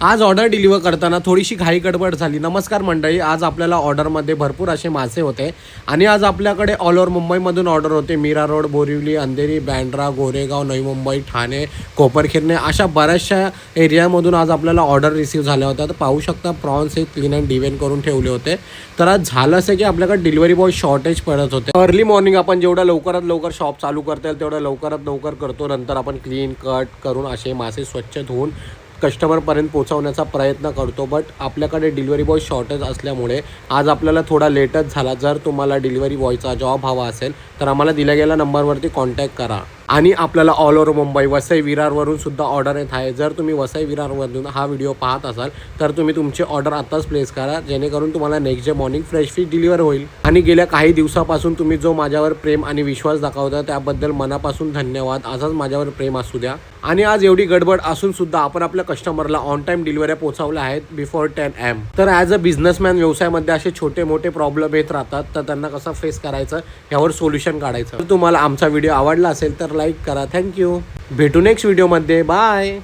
आज order deliver करताना थोडीशी घाई गडबड झाली. नमस्कार मंडळी, आज आपल्याला ऑर्डरमध्ये भरपूर असे मासे होते आणि आज आपल्याकडे ऑल ओव्हर मुंबईमधून ऑर्डर होते. मीरा रोड, बोरिवली, अंधेरी, बँड्रा, गोरेगाव, नवी मुंबई, ठाणे, कोपरखिरणे अशा बऱ्याचशा एरियामधून आज आपल्याला ऑर्डर रिसीव्ह झाल्या होत्या. तर पाहू शकता प्रॉन्स हे क्लीन अँड डिवेन करून ठेवले होते. तर आज झालं असं की आपल्याकडे डिलिव्हरी बॉय शॉर्टेज पडत होते. अर्ली मॉर्निंग आपण जेवढ्या लवकरात लवकर शॉप चालू करता येईल तेवढ्या लवकरात लवकर करतो. नंतर आपण क्लीन कट करून असे मासे स्वच्छ धुवून कस्टमरपर्यंत पोहोचवण्याचा प्रयत्न करतो. बट आपल्याकडे डिलिव्हरी बॉय शॉर्टेज असल्यामुळे आज आपल्याला थोडा लेटच झाला. जर तुम्हाला डिलिव्हरी बॉयचा जॉब हवा असेल तर आम्हाला दिल्या गेल्या नंबरवरती कॉन्टॅक्ट करा. आणि आपल्याला ऑल ओव्हर मुंबई वसई विरारवरून सुद्धा ऑर्डर येत आहे. जर तुम्ही वसई विरारमधून हा व्हिडिओ पाहत असाल तर तुम्ही तुमची ऑर्डर आत्ताच प्लेस करा, जेणेकरून तुम्हाला next day morning fresh fish deliver होईल. आणि गेल्या काही दिवसापासून तुम्ही जो माझ्यावर प्रेम आणि विश्वास दाखवता त्याबद्दल मनापासून धन्यवाद. असाच माझ्यावर प्रेम असू द्या. आणि आज एवढी गडबड असून सुद्धा आपण आपल्या कस्टमरला ऑन टाईम डिलिव्हऱ्या पोहोचवल्या आहेत बिफोर 10 AM. तर ॲज अ बिझनेसमॅन व्यवसायामध्ये असे छोटे मोठे प्रॉब्लेम येत राहतात. तर त्यांना कसं फेस करायचं यावर सोल्युशन काढायचं. जर तुम्हाला आमचा व्हिडिओ आवडला असेल तर लाईक करा. थँक्यू. भेटू नेक्स्ट व्हिडिओमध्ये. बाय.